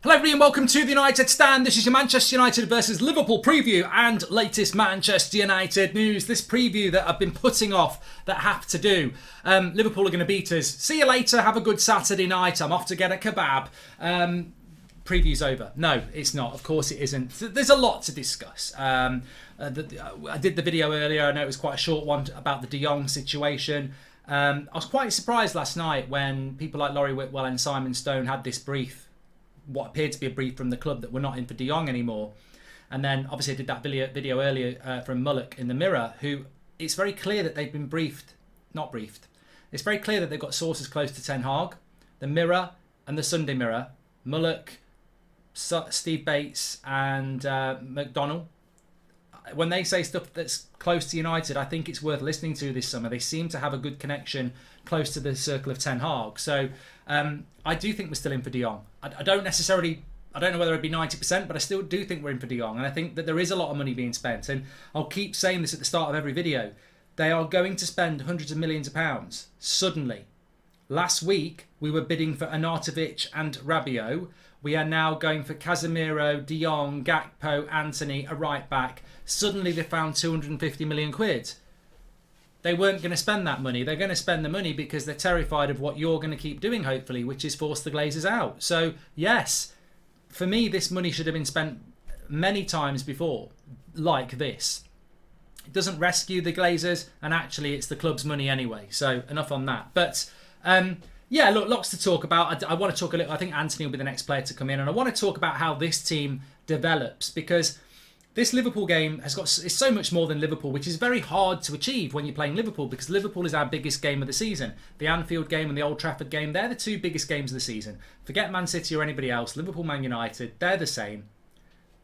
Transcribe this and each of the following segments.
Hello everybody and welcome to the United Stand. This is your Manchester United versus Liverpool preview and latest Manchester United news. This preview that I've been putting off that I have to do. Liverpool are going to beat us. See you later. Have a good Saturday night. I'm off to get a kebab. Preview's over. No, it's not. Of course it isn't. There's a lot to discuss. I did the video earlier. I know it was quite a short one about the De Jong situation. I was quite surprised last night when people like Laurie Whitwell and Simon Stone had this brief, what appeared to be a brief from the club that we're not in for De Jong anymore. And then obviously I did that video earlier from Mullock in the Mirror, who it's very clear that they've been not briefed. It's very clear that they've got sources close to Ten Hag, the Mirror and the Sunday Mirror, Mullock, Steve Bates and McDonnell. When they say stuff that's close to United, I think it's worth listening to this summer. They seem to have a good connection close to the circle of Ten Hag. So I do think we're still in for De Jong. I don't know whether it'd be 90%, but I still do think we're in for De Jong. And I think that there is a lot of money being spent. And I'll keep saying this at the start of every video. They are going to spend hundreds of millions of pounds suddenly. Last week, we were bidding for Arnautovic and Rabiot. We are now going for Casemiro, De Jong, Gakpo, Antony, a right back. Suddenly they found 250 million quid. They weren't going to spend that money. They're going to spend the money because they're terrified of what you're going to keep doing, hopefully, which is force the Glazers out. So, yes, for me, this money should have been spent many times before, like this. It doesn't rescue the Glazers, and actually it's the club's money anyway. So, enough on that. But, yeah, look, lots to talk about. I want to talk a little. I think Antony will be the next player to come in, and I want to talk about how this team develops, because this Liverpool game is so much more than Liverpool, which is very hard to achieve when you're playing Liverpool, because Liverpool is our biggest game of the season. The Anfield game and the Old Trafford game, they're the two biggest games of the season. Forget Man City or anybody else. Liverpool, Man United, they're the same.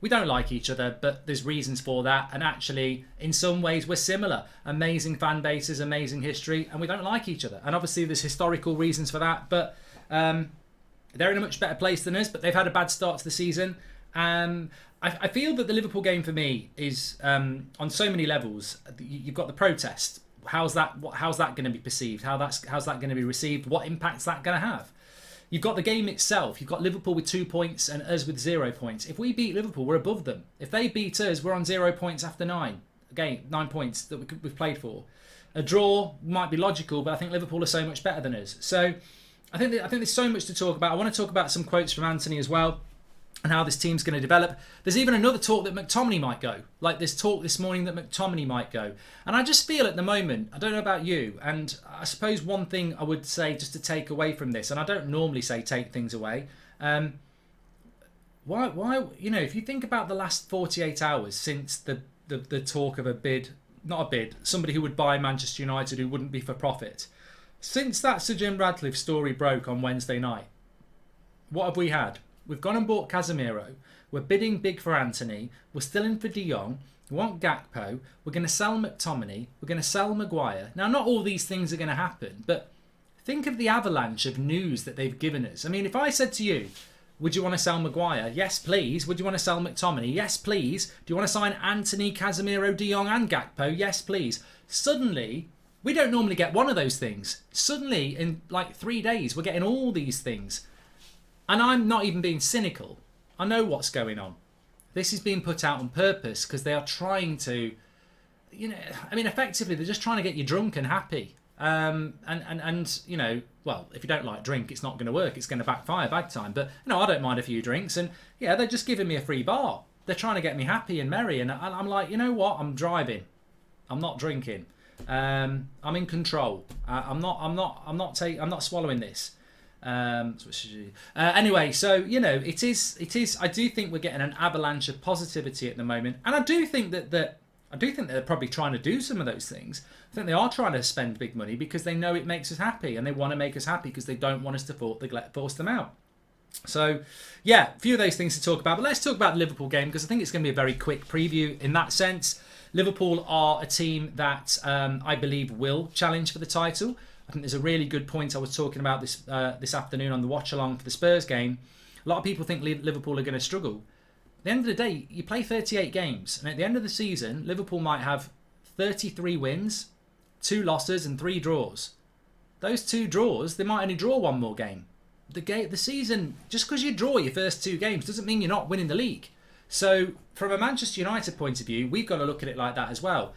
We don't like each other, but there's reasons for that. And actually, in some ways, we're similar. Amazing fan bases, amazing history, and we don't like each other. And obviously, there's historical reasons for that, but they're in a much better place than us, but they've had a bad start to the season. I feel that the Liverpool game for me is, on so many levels, you've got the protest. How's that going to be perceived? How's that going to be received? What impact's that going to have? You've got the game itself. You've got Liverpool with 2 points and us with 0 points. If we beat Liverpool, we're above them. If they beat us, we're on 0 points after 9 points that we've played for. A draw might be logical, but I think Liverpool are so much better than us. So I think there's so much to talk about. I want to talk about some quotes from Antony as well, and how this team's going to develop. There's even another talk that McTominay might go. Like this talk this morning that McTominay might go. And I just feel at the moment, I don't know about you, and I suppose one thing I would say just to take away from this, and I don't normally say take things away, why if you think about the last 48 hours since the talk of a bid, not a bid, somebody who would buy Manchester United who wouldn't be for profit, since that Sir Jim Radcliffe story broke on Wednesday night, what have we had? We've gone and bought Casemiro. We're bidding big for Antony. We're still in for De Jong. We want Gakpo. We're going to sell McTominay. We're going to sell Maguire. Now, not all these things are going to happen, but think of the avalanche of news that they've given us. I mean, if I said to you, would you want to sell Maguire? Yes, please. Would you want to sell McTominay? Yes, please. Do you want to sign Antony, Casemiro, De Jong and Gakpo? Yes, please. Suddenly, we don't normally get one of those things. Suddenly, in like 3 days, we're getting all these things. And I'm not even being cynical. I know what's going on. This is being put out on purpose because they are trying to, effectively they're just trying to get you drunk and happy. Well, if you don't like drink, it's not going to work. It's going to backfire big time. But, I don't mind a few drinks. And, yeah, they're just giving me a free bar. They're trying to get me happy and merry. And I'm like, you know what? I'm driving. I'm not drinking. I'm in control. I'm not swallowing this. Anyway, so it is. I do think we're getting an avalanche of positivity at the moment, and I do think that they're probably trying to do some of those things. I think they are trying to spend big money because they know it makes us happy, and they want to make us happy because they don't want us to force them out. So, yeah, a few of those things to talk about. But let's talk about the Liverpool game because I think it's going to be a very quick preview in that sense. Liverpool are a team that I believe will challenge for the title. I think there's a really good point I was talking about this afternoon on the watch along for the Spurs game. A lot of people think Liverpool are going to struggle. At the end of the day, you play 38 games, and at the end of the season, Liverpool might have 33 wins, 2 losses, and 3 draws. Those 2 draws, they might only draw 1 more game. the season, just because you draw your first 2 games doesn't mean you're not winning the league. So from a Manchester United point of view, we've got to look at it like that as well.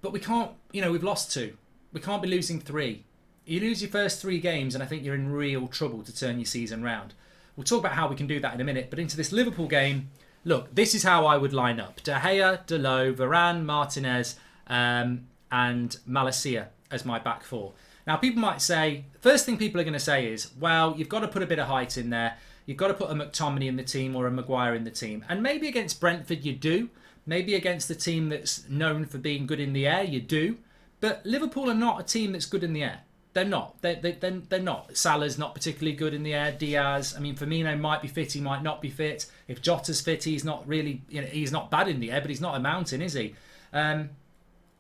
But we can't, we've lost 2. We can't be losing 3. You lose your first 3 games and I think you're in real trouble to turn your season round. We'll talk about how we can do that in a minute. But into this Liverpool game, look, this is how I would line up. De Gea, Dalot, Varane, Martinez and Malacia as my back 4. Now, people might say, first thing people are going to say is, well, you've got to put a bit of height in there. You've got to put a McTominay in the team or a Maguire in the team. And maybe against Brentford you do. Maybe against the team that's known for being good in the air you do. But Liverpool are not a team that's good in the air. They're not. They're not. Salah's not particularly good in the air. Diaz, Firmino might be fit, he might not be fit. If Jota's fit, he's not really, he's not bad in the air, but he's not a mountain, is he? Van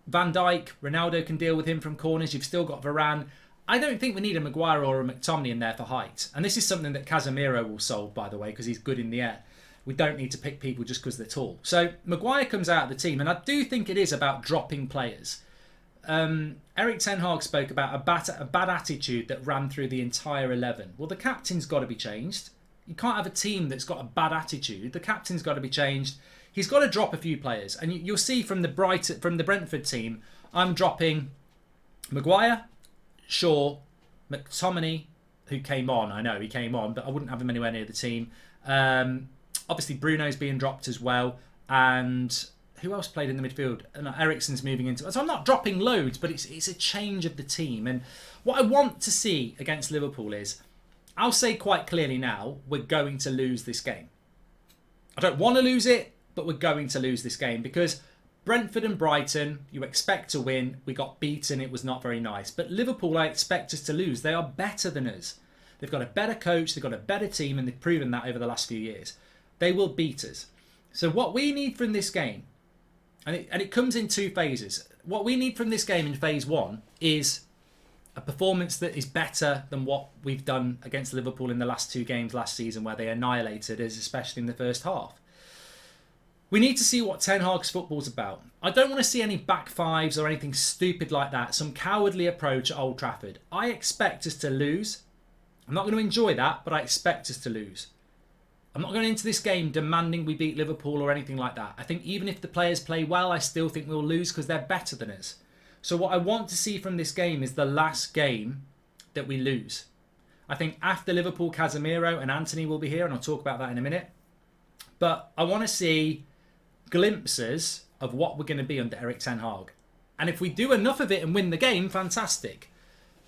Dijk, Ronaldo can deal with him from corners. You've still got Varane. I don't think we need a Maguire or a McTominay in there for height. And this is something that Casemiro will solve, by the way, because he's good in the air. We don't need to pick people just because they're tall. So Maguire comes out of the team, and I do think it is about dropping players. Erik Ten Hag spoke about a bad attitude that ran through the entire 11. Well, the captain's got to be changed. You can't have a team that's got a bad attitude. The captain's got to be changed. He's got to drop a few players. And you'll see from the Brentford team, I'm dropping Maguire, Shaw, McTominay, who came on. I know he came on, but I wouldn't have him anywhere near the team. Obviously, Bruno's being dropped as well. And who else played in the midfield? And Eriksen's moving into. So I'm not dropping loads, but it's a change of the team. And what I want to see against Liverpool is, I'll say quite clearly now, we're going to lose this game. I don't want to lose it, but we're going to lose this game because Brentford and Brighton, you expect to win. We got beaten. It was not very nice. But Liverpool, I expect us to lose. They are better than us. They've got a better coach. They've got a better team, and they've proven that over the last few years. They will beat us. So what we need from this game, and it comes in 2 phases. What we need from this game in phase 1 is a performance that is better than what we've done against Liverpool in the last 2 games last season, where they annihilated us, especially in the first half. We need to see what Ten Hag's football's about. I don't want to see any back fives or anything stupid like that, some cowardly approach at Old Trafford. I expect us to lose. I'm not going to enjoy that, but I expect us to lose. I'm not going into this game demanding we beat Liverpool or anything like that. I think even if the players play well, I still think we'll lose because they're better than us. So what I want to see from this game is the last game that we lose. I think after Liverpool, Casemiro and Antony will be here, and I'll talk about that in a minute. But I want to see glimpses of what we're going to be under Erik Ten Hag. And if we do enough of it and win the game, fantastic.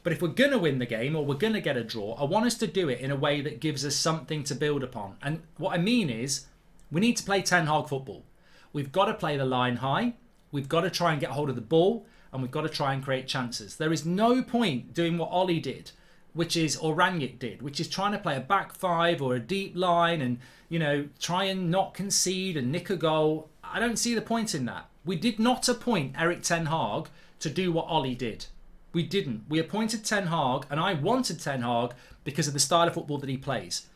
But if we're going to win the game or we're going to get a draw, I want us to do it in a way that gives us something to build upon. And what I mean is, we need to play Ten Hag football. We've got to play the line high. We've got to try and get hold of the ball. And we've got to try and create chances. There is no point doing what Ollie did, or Rangnick did, which is trying to play a back 5 or a deep line and, try and not concede and nick a goal. I don't see the point in that. We did not appoint Erik Ten Hag to do what Ollie did. We didn't. We appointed Ten Hag, and I wanted Ten Hag because of the style of football that he plays.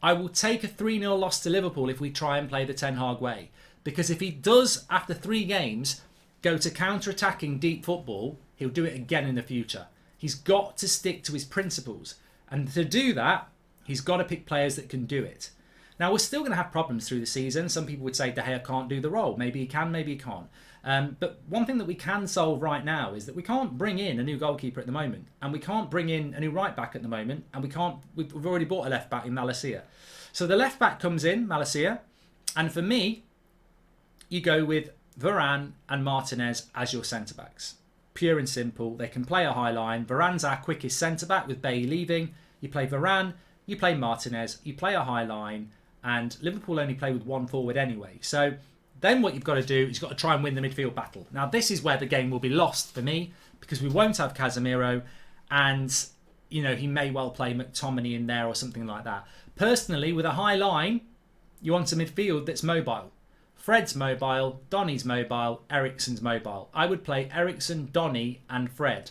I will take a 3-0 loss to Liverpool if we try and play the Ten Hag way. Because if he does, after 3 games, go to counter-attacking deep football, he'll do it again in the future. He's got to stick to his principles. And to do that, he's got to pick players that can do it. Now, we're still going to have problems through the season. Some people would say De Gea can't do the role. Maybe he can, maybe he can't. But one thing that we can solve right now is that we can't bring in a new goalkeeper at the moment. And we can't bring in a new right back at the moment. And we've already bought a left back in Malacia. So the left back comes in, Malacia. And for me, you go with Varane and Martinez as your centre-backs. Pure and simple. They can play a high line. Varane's our quickest centre-back with Bailly leaving. You play Varane, you play Martinez, you play a high line, and Liverpool only play with 1 forward anyway. So then what you've got to do is you've got to try and win the midfield battle. Now this is where the game will be lost for me because we won't have Casemiro and, he may well play McTominay in there or something like that. Personally, with a high line, you want a midfield that's mobile. Fred's mobile, Donny's mobile, Eriksen's mobile. I would play Eriksen, Donny and Fred.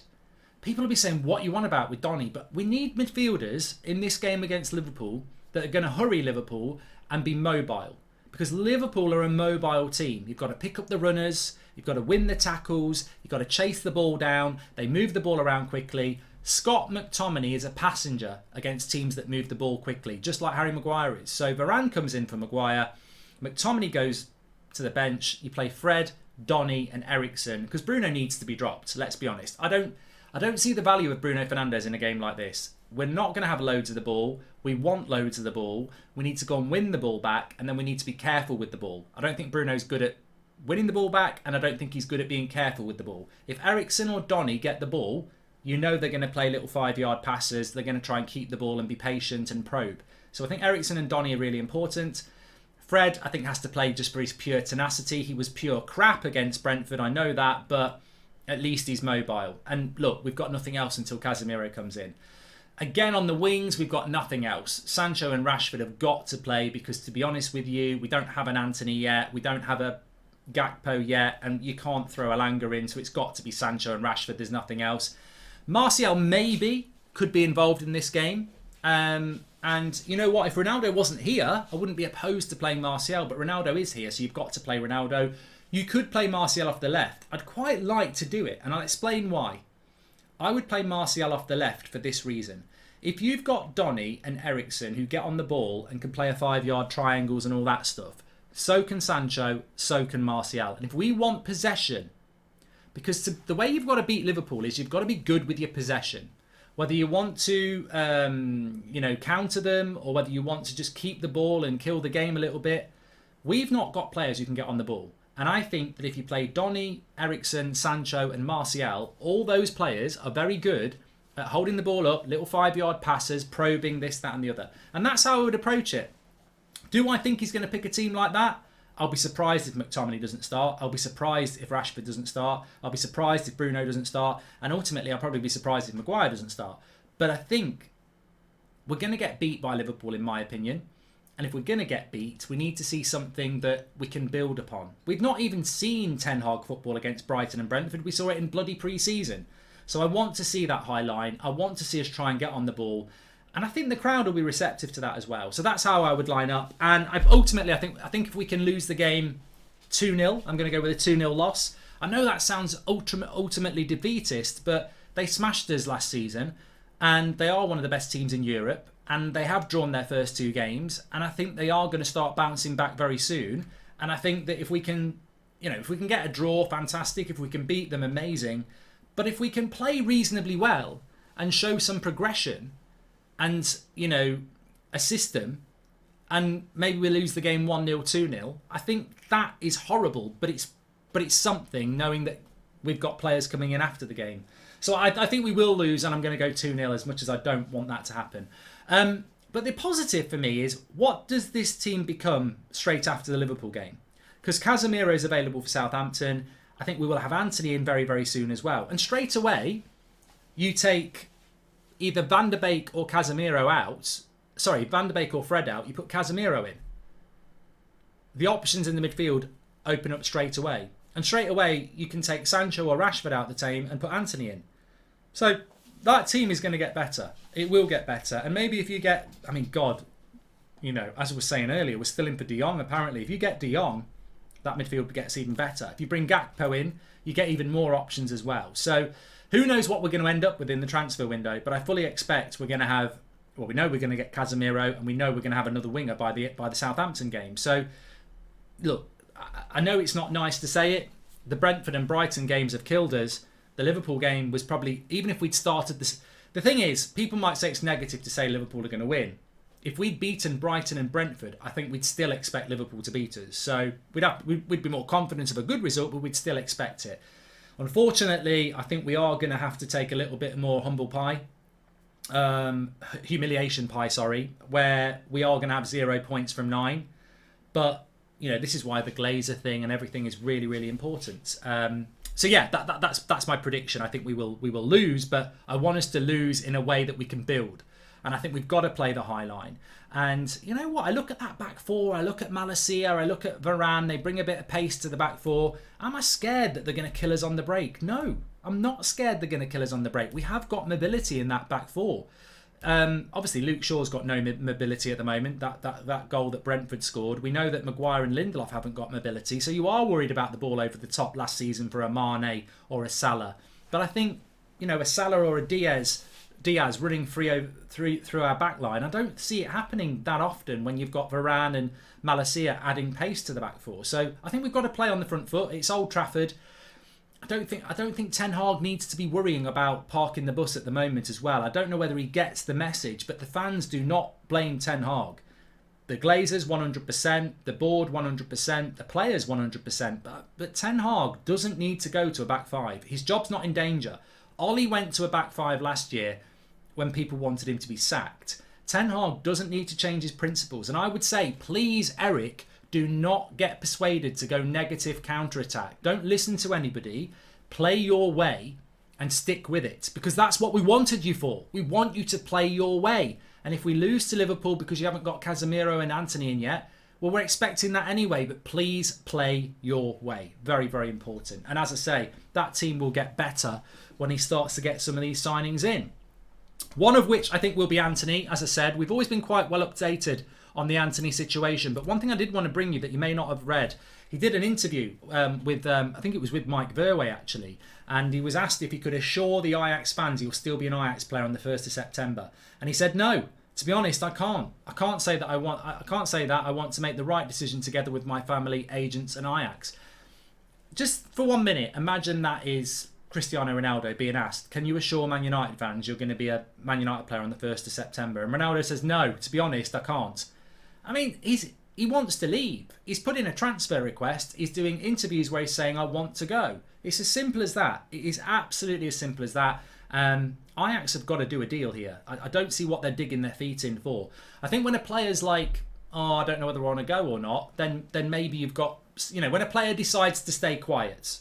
People will be saying, what you want about with Donny? But we need midfielders in this game against Liverpool that are going to hurry Liverpool and be mobile. Because Liverpool are a mobile team. You've got to pick up the runners. You've got to win the tackles. You've got to chase the ball down. They move the ball around quickly. Scott McTominay is a passenger against teams that move the ball quickly, just like Harry Maguire is. So Varane comes in for Maguire. McTominay goes to the bench. You play Fred, Donny and Eriksen, because Bruno needs to be dropped, let's be honest. I don't see the value of Bruno Fernandes in a game like this. We're not going to have loads of the ball. We want loads of the ball. We need to go and win the ball back, and then we need to be careful with the ball. I don't think Bruno's good at winning the ball back, and I don't think he's good at being careful with the ball. If Eriksen or Donny get the ball, you know they're going to play little 5-yard passes. They're going to try and keep the ball and be patient and probe. So I think Eriksen and Donny are really important. Fred, I think, has to play just for his pure tenacity. He was pure crap against Brentford, I know that, but at least he's mobile. And look, we've got nothing else until Casemiro comes in. Again, on the wings, we've got nothing else. Sancho and Rashford have got to play because, to be honest with you, we don't have an Antony yet. We don't have a Gakpo yet, and you can't throw Alanga in, so it's got to be Sancho and Rashford. There's nothing else. Martial maybe could be involved in this game. And you know what? If Ronaldo wasn't here, I wouldn't be opposed to playing Martial, but Ronaldo is here, so you've got to play Ronaldo. You could play Martial off the left. I'd quite like to do it, and I'll explain why. I would play Martial off the left for this reason. If you've got Donny and Eriksen who get on the ball and can play a 5-yard triangles and all that stuff, so can Sancho, so can Martial. And if we want possession, because the way you've got to beat Liverpool is you've got to be good with your possession. Whether you want to, counter them or whether you want to just keep the ball and kill the game a little bit, we've not got players who can get on the ball. And I think that if you play Donny, Eriksen, Sancho and Martial, all those players are very good at holding the ball up, little 5-yard passes, probing this, that and the other. And that's how I would approach it. Do I think he's going to pick a team like that? I'll be surprised if McTominay doesn't start. I'll be surprised if Rashford doesn't start. I'll be surprised if Bruno doesn't start. And ultimately, I'll probably be surprised if Maguire doesn't start. But I think we're going to get beat by Liverpool, in my opinion. And if we're going to get beat, we need to see something that we can build upon. We've not even seen Ten Hag football against Brighton and Brentford. We saw it in bloody pre-season. So I want to see that high line. I want to see us try and get on the ball. And I think the crowd will be receptive to that as well. So that's how I would line up. And I think if we can lose the game 2-0, I'm going to go with a 2-0 loss. I know that sounds ultimately defeatist, but they smashed us last season. And they are one of the best teams in Europe. And they have drawn their first 2 games. And I think they are going to start bouncing back very soon. And I think that if we can get a draw, fantastic. If we can beat them, amazing. But if we can play reasonably well and show some progression and, a system, and maybe we lose the game 1-0, 2-0, I think that is horrible, but it's something, knowing that we've got players coming in after the game. So I think we will lose, and I'm going to go 2-0 as much as I don't want that to happen. But the positive for me is, what does this team become straight after the Liverpool game? Because Casemiro is available for Southampton. I think we will have Antony in very, very soon as well. And straight away, you take either Van der Beek or Casemiro out. Sorry, Van der Beek or Fred out. You put Casemiro in. The options in the midfield open up straight away. And straight away, you can take Sancho or Rashford out the team and put Antony in. So that team is going to get better. It will get better. And maybe if you get, as I was saying earlier, we're still in for De Jong apparently. If you get De Jong, that midfield gets even better. If you bring Gakpo in, you get even more options as well. So who knows what we're going to end up with in the transfer window, but I fully expect we're going to have, we know we're going to get Casemiro, and we know we're going to have another winger by the Southampton game. So look, I know it's not nice to say it. The Brentford and Brighton games have killed us. The Liverpool game was probably, even if we'd started this, the thing is, people might say it's negative to say Liverpool are going to win. If we'd beaten Brighton and Brentford, I think we'd still expect Liverpool to beat us. So we'd be more confident of a good result, but we'd still expect it. Unfortunately, I think we are going to have to take a little bit more humiliation pie, where we are going to have 0 points from 9. But, this is why the Glazer thing and everything is really, really important. That's my prediction. I think we will lose, but I want us to lose in a way that we can build. And I think we've got to play the high line. And you know what? I look at that back four. I look at Malacia. I look at Varane. They bring a bit of pace to the back four. Am I scared that they're going to kill us on the break? No, I'm not scared they're going to kill us on the break. We have got mobility in that back four. Obviously, Luke Shaw's got no mobility at the moment. That goal that Brentford scored. We know that Maguire and Lindelof haven't got mobility. So you are worried about the ball over the top last season for a Mane or a Salah. But I think, a Salah or a Diaz Diaz running through our back line. I don't see it happening that often when you've got Varane and Malacia adding pace to the back four. So I think we've got to play on the front foot. It's Old Trafford. I don't think Ten Hag needs to be worrying about parking the bus at the moment as well. I don't know whether he gets the message, but the fans do not blame Ten Hag. The Glazers 100%, the board 100%, the players 100%. But Ten Hag doesn't need to go to a back five. His job's not in danger. Ollie went to a back five last year when people wanted him to be sacked. Ten Hag doesn't need to change his principles. And I would say, please, Eric, do not get persuaded to go negative counter-attack. Don't listen to anybody. Play your way and stick with it. Because that's what we wanted you for. We want you to play your way. And if we lose to Liverpool because you haven't got Casemiro and Antony in yet, well, we're expecting that anyway. But please play your way. Very, very important. And as I say, that team will get better when he starts to get some of these signings in. One of which I think will be Antony. As I said, we've always been quite well updated on the Antony situation. But one thing I did want to bring you that you may not have read, he did an interview with, I think it was with Mike Verwey actually, and he was asked if he could assure the Ajax fans he'll still be an Ajax player on the 1st of September. And he said, no, to be honest, I can't. I can't say that I want to make the right decision together with my family, agents and Ajax. Just for 1 minute, imagine that is Cristiano Ronaldo being asked, can you assure Man United fans you're going to be a Man United player on the 1st of September? And Ronaldo says, no, to be honest, I can't. I mean, he wants to leave. He's put in a transfer request. He's doing interviews where he's saying, I want to go. It's as simple as that. It is absolutely as simple as that. Ajax have got to do a deal here. I don't see what they're digging their feet in for. I think when a player's like, oh, I don't know whether I want to go or not, then maybe you've got, when a player decides to stay quiet,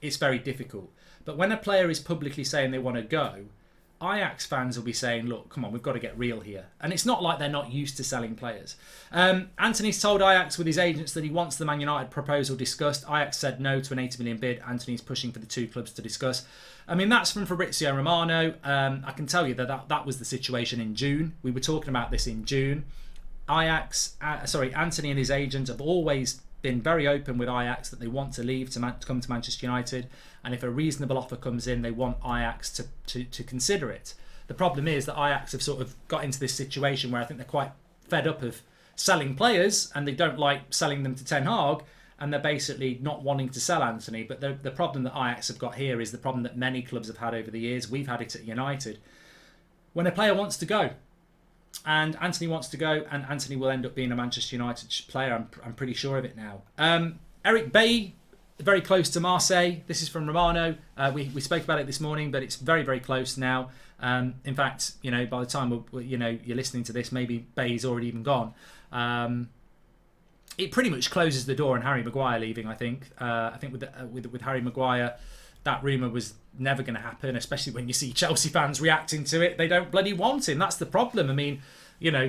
it's very difficult. But when a player is publicly saying they want to go, Ajax fans will be saying, look, come on, we've got to get real here. And it's not like they're not used to selling players. Antony's told Ajax with his agents that he wants the Man United proposal discussed. Ajax said no to an 80 million bid. Antony's pushing for the two clubs to discuss. I mean, that's from Fabrizio Romano. I can tell you that was the situation in June. We were talking about this in June. Antony and his agent have always been very open with Ajax that they want to leave to come to Manchester United, and if a reasonable offer comes in, they want Ajax to consider it. The problem is that Ajax have sort of got into this situation where I think they're quite fed up of selling players, and they don't like selling them to Ten Hag, and they're basically not wanting to sell Antony. But the problem that Ajax have got here is the problem that many clubs have had over the years. We've had it at United. When a player wants to go, and Antony wants to go, and Antony will end up being a Manchester United player. I'm pretty sure of it now. Eric Bailly, very close to Marseille. This is from Romano. We spoke about it this morning, but it's very, very close now. In fact, by the time you're listening to this, maybe Bailly's already even gone. It pretty much closes the door on Harry Maguire leaving. I think with Harry Maguire, that rumour was never going to happen, especially when you see Chelsea fans reacting to it. They don't bloody want him. That's the problem. I mean,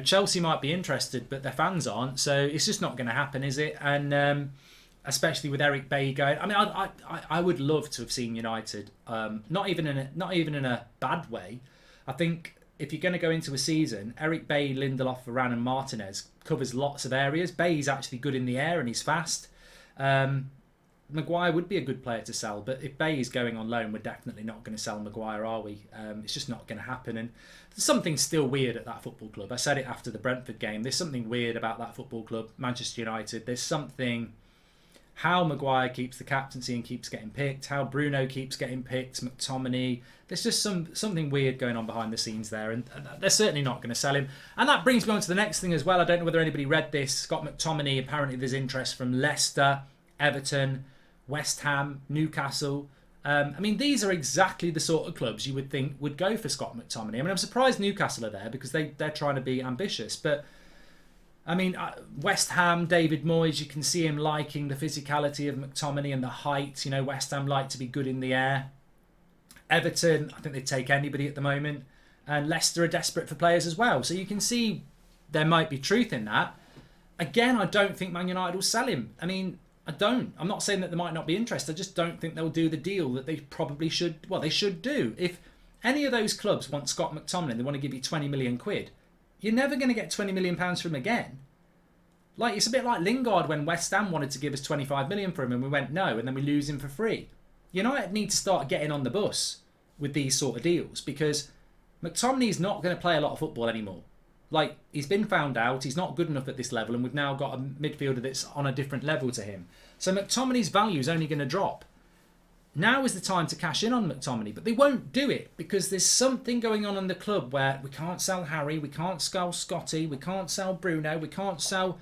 Chelsea might be interested, but their fans aren't. So it's just not going to happen, is it? And especially with Eric Bailly going. I mean, I would love to have seen United. Not even in a bad way. I think if you're going to go into a season, Eric Bailly, Lindelof, Varane and Martinez covers lots of areas. Bailly's actually good in the air and he's fast. Maguire would be a good player to sell, but if Bailly's going on loan, we're definitely not going to sell Maguire, are we? It's just not going to happen. And there's something still weird at that football club. I said it after the Brentford game. There's something weird about that football club, Manchester United. There's something... How Maguire keeps the captaincy and keeps getting picked, how Bruno keeps getting picked, McTominay. There's just something weird going on behind the scenes there, and they're certainly not going to sell him. And that brings me on to the next thing as well. I don't know whether anybody read this. Scott McTominay, apparently there's interest from Leicester, Everton, West Ham, Newcastle. I mean, these are exactly the sort of clubs you would think would go for Scott McTominay. I mean, I'm surprised Newcastle are there because they're trying to be ambitious, but... I mean, West Ham, David Moyes, you can see him liking the physicality of McTominay and the height. West Ham like to be good in the air. Everton, I think they'd take anybody at the moment. And Leicester are desperate for players as well. So you can see there might be truth in that. Again, I don't think Man United will sell him. I mean, I don't. I'm not saying that there might not be interest. I just don't think they'll do the deal that they probably should. Well, they should do. If any of those clubs want Scott McTominay, they want to give you 20 million quid. You're never going to get £20 million from him again. It's a bit like Lingard when West Ham wanted to give us 25 million for him and we went no, and then we lose him for free. United need to start getting on the bus with these sort of deals because McTominay's not going to play a lot of football anymore. Like, he's been found out, he's not good enough at this level, and we've now got a midfielder that's on a different level to him. So McTominay's value is only going to drop. Now is the time to cash in on McTominay, but they won't do it because there's something going on in the club where we can't sell Harry, we can't sell Scotty, we can't sell Bruno, we can't sell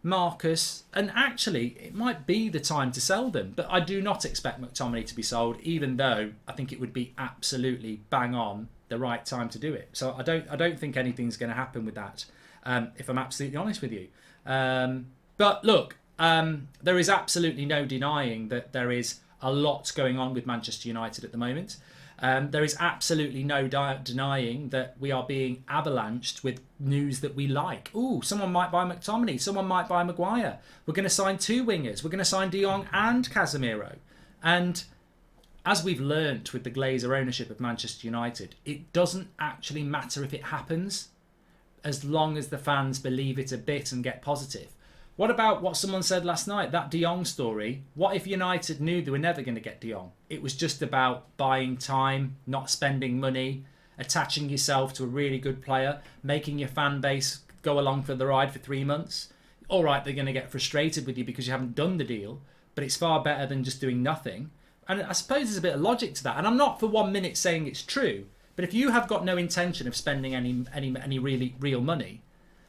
Marcus, and actually it might be the time to sell them. But I do not expect McTominay to be sold, even though I think it would be absolutely bang on the right time to do it. So I don't think anything's going to happen with that, if I'm absolutely honest with you. But look, there is absolutely no denying that there is a lot going on with Manchester United at the moment. There is absolutely no denying that we are being avalanched with news that we like. Ooh, someone might buy McTominay, someone might buy Maguire. We're going to sign 2 wingers. We're going to sign De Jong and Casemiro. And as we've learnt with the Glazer ownership of Manchester United, it doesn't actually matter if it happens, as long as the fans believe it a bit and get positive. What about what someone said last night, that De Jong story? What if United knew they were never going to get De Jong? It was just about buying time, not spending money, attaching yourself to a really good player, making your fan base go along for the ride for 3 months. All right, they're going to get frustrated with you because you haven't done the deal, but it's far better than just doing nothing. And I suppose there's a bit of logic to that. And I'm not for 1 minute saying it's true, but if you have got no intention of spending any really real money,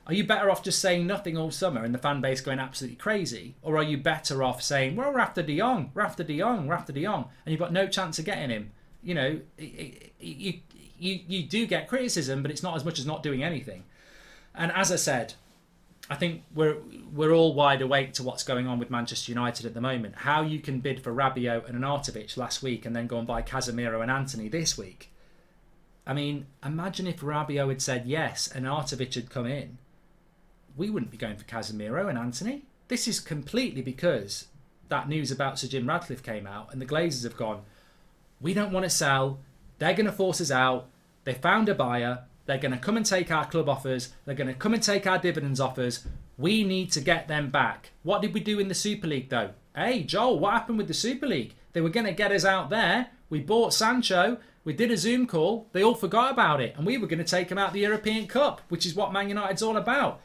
are you better off just saying nothing all summer and the fan base going absolutely crazy? Or are you better off saying, well, we're after De Jong, we're after De Jong, we're after De Jong, and you've got no chance of getting him? You know, you do get criticism, but it's not as much as not doing anything. And as I said, I think we're all wide awake to what's going on with Manchester United at the moment. How you can bid for Rabiot and Arnautovic last week and then go and buy Casemiro and Antony this week. I mean, imagine if Rabiot had said yes and Arnautovic had come in. We wouldn't be going for Casemiro and Antony. This is completely because that news about Sir Jim Ratcliffe came out and the Glazers have gone, we don't want to sell. They're going to force us out. They found a buyer. They're going to come and take our club offers. They're going to come and take our dividends offers. We need to get them back. What did we do in the Super League though? Hey, Joel, what happened with the Super League? They were going to get us out there. We bought Sancho. We did a Zoom call. They all forgot about it. And we were going to take them out the European Cup, which is what Man United's all about.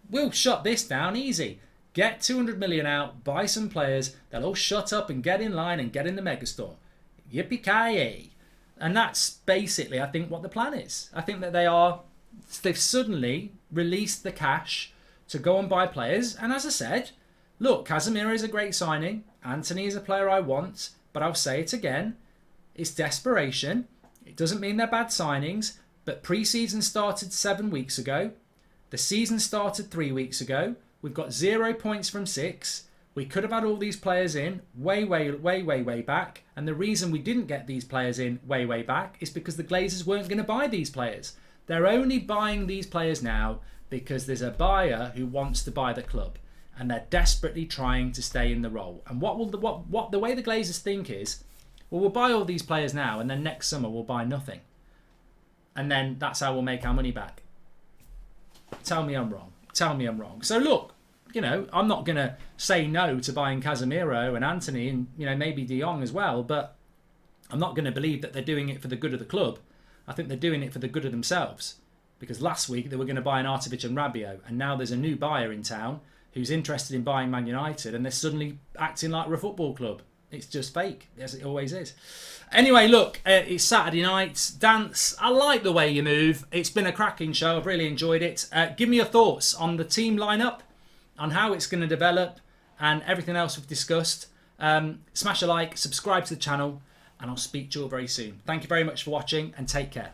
We'll shut this down easy. Get 200 million out, buy some players. They'll all shut up and get in line and get in the megastore. Yippee-ki-yay. And that's basically, I think, what the plan is. I think that they've suddenly released the cash to go and buy players. And as I said, look, Casemiro is a great signing. Antony is a player I want. But I'll say it again. It's desperation. It doesn't mean they're bad signings. But pre-season started 7 weeks ago. The season started 3 weeks ago. We've got 0 points from 6. We could have had all these players in way back. And the reason we didn't get these players in way back is because the Glazers weren't going to buy these players. They're only buying these players now because there's a buyer who wants to buy the club. And they're desperately trying to stay in the role. And what the way the Glazers think is, well, we'll buy all these players now and then next summer we'll buy nothing. And then that's how we'll make our money back. Tell me I'm wrong. Tell me I'm wrong. So look, you know, I'm not going to say no to buying Casemiro and Antony and, you know, maybe De Jong as well, but I'm not going to believe that they're doing it for the good of the club. I think they're doing it for the good of themselves. Because last week they were going to buy an Arnautovic and Rabiot, and now there's a new buyer in town who's interested in buying Man United, and they're suddenly acting like we're a football club. It's just fake, as it always is. Anyway, look, it's Saturday night. Dance, I like the way you move. It's been a cracking show. I've really enjoyed it. Give me your thoughts on the team lineup, on how it's going to develop, and everything else we've discussed. Smash a like, subscribe to the channel, and I'll speak to you all very soon. Thank you very much for watching, and take care.